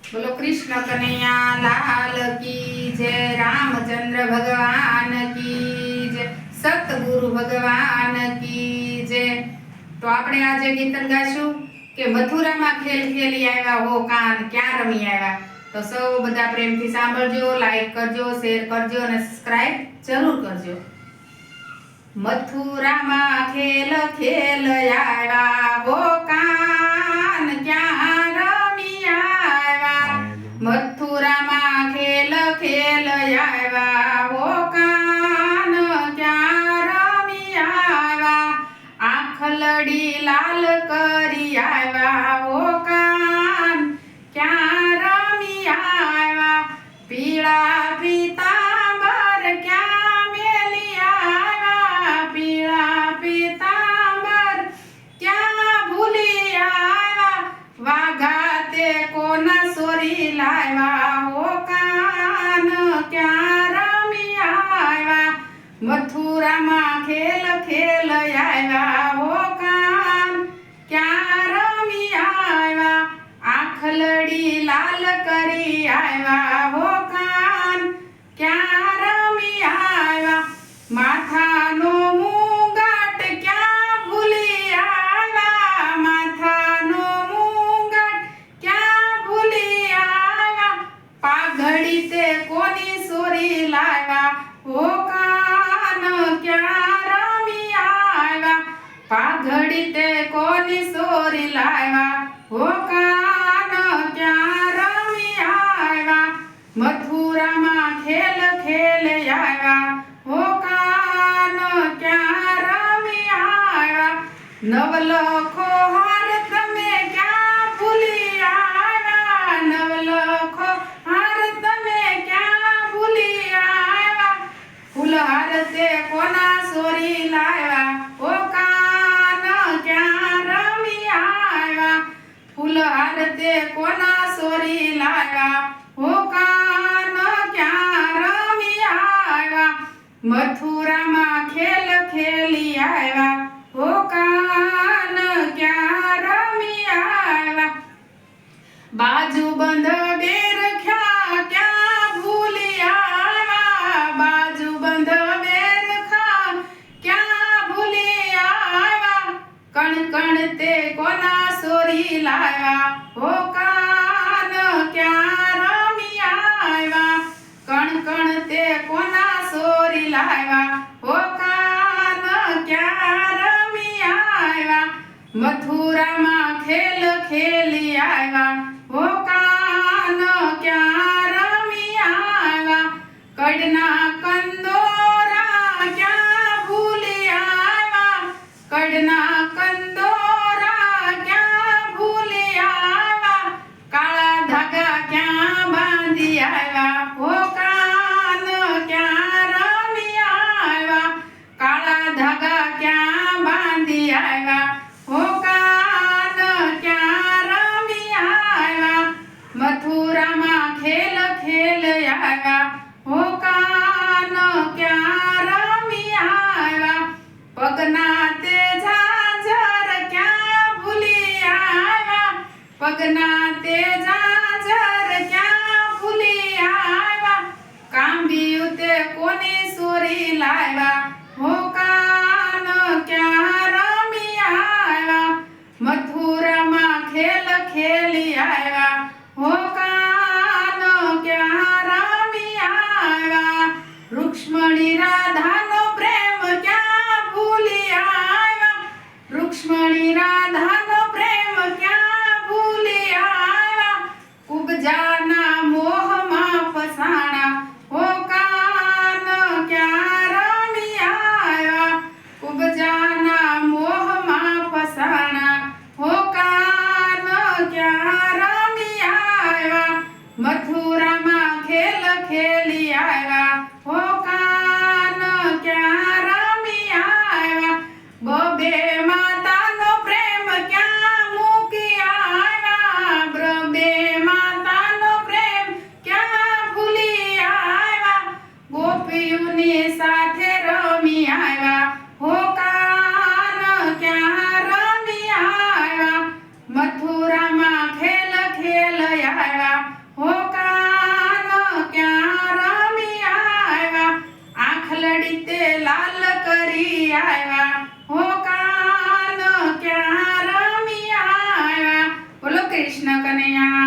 बोलो कृष्ण कन्हैया लाल की जय, रामचंद्र भगवान की जय, सतगुरु भगवान की जय। तो આપણે આજે કીર્તન ગાશું કે મથુરામાં ખેલ ખેલી આવ્યા હો કાન ક્યાં રમી આવ્યા। તો સૌ બધા પ્રેમથી સાંભળજો, લાઈક કરજો, શેર કરજો અને સબસ્ક્રાઇબ જરૂર કરજો। મથુરામાં ખેલ ખેલ આવ્યા હો કાન ક્યાં રમી આવ્યા। મથુરામાં ખેલ ખેલ આવ્યા હો કાન ક્યાં રમી આવ્યા। આંખલડી લાલ કરી આવ્યા હો કાન ક્યાં રમી આવ્યા। પીળા પીતાંબર ક્યાં મેલી આવ્યા। પીળા પીતાંબર ક્યાં ભૂલી આવ્યા। વાઘા તે કોના સોરી લાવ્યા હો કાન ક્યાં રમી આવ્યા। મથુરામાં ખેલ ખેલ આવ્યા હો કાન ક્યાં રમી આવ્યા। આંખલડી લાલ કરી આવ્યા હો કાન ક્યાં રમી આવ્યા। માથાનો મુંગાટ ક્યાં ભૂલી આવ્યા। માથાનો મુંગાટ ક્યાં ભૂલી આવ્યા। પાઘડી તે કોની સોરી લાવ્યા હો કાન ક્યાં રમી આવ્યા। પાઘડી તે કોની સોરી લાવ્યા હો કાન ક્યાં રમી આવ્યા। મથુરામાં ખેલ ખેલ આવ્યા હો કાન ક્યાં રમી આવ્યા। નવલખો હાર તમે ક્યાં ભૂલી આવ્યા। નવલખો હાર તમે ક્યાં ભૂલી આવ્યા। ફૂલહાર તે કોના સોરી લાવ્યા હો કાન ક્યાં રમી આવ્યા। ફૂલહાર તે કોના સોરી લાવ્યા હો કાન ક્યાં રમી આવ્યા। મથુરામાં ખેલ ખેલી આવ્યા હો કાન ક્યાં રમી આવ્યા। બાજુબંધ બેરખ્યા ક્યાં ભૂલી આવ્યા। બાજુબંધ બેરખા ક્યાં ભૂલી આવ્યા। કણ કણ તે કોના સોરી લાવ્યા હો કાન ક્યાં રમી આવ્યા। કણ કણ તે કોના સોરી લાવ્યા હો કાન ક્યાં રમી આવ્યા। મથુરામાં ખેલ ખેલી આવ્યા હો કાન ક્યાં રમી આવ્યા। કડના કંદોરા ક્યાં ભૂલી આવ્યા। કડના કંદોરા ક્યાં ભૂલી આવ્યા। કાળા ધાગા ક્યાં બાંધી આવ્યા હો કાન ક્યાં રમી આવ્યા। કાળા ધાગા ક્યાં બાંધી આવ્યા હો કાન ક્યાં રમી આવ્યા। મથુરામાં ખેલ ખેલ આવ્યા હો કાન ક્યાં રમી આવ્યા। પગના તે ઝાંઝર ક્યાં ભૂલી આવ્યા। પગના તે ઝાંઝર ક્યાં ભૂલી આવ્યા। કાંબિયું તે કોની સોરી લાવ્યા હો કાન ક્યાં રમી આવ્યા। મથુરામાં ખેલ ખેલી આવ્યા હો કાન ક્યાં રમી આવ્યા। રૂક્ષ્મણી રાધાનો પ્રેમ ક્યાં ભૂલી આવ્યા। રૂક્ષ્મણી રાધાનો પ્રેમ ક્યાં ભૂલી આવ્યા। આવ્યા હો કાન ક્યાં રમી આવ્યા આંખલડી તે લાલ કરી આવ્યા હો કાન ક્યાં રમી આવ્યા બોલો કૃષ્ણ કનૈયા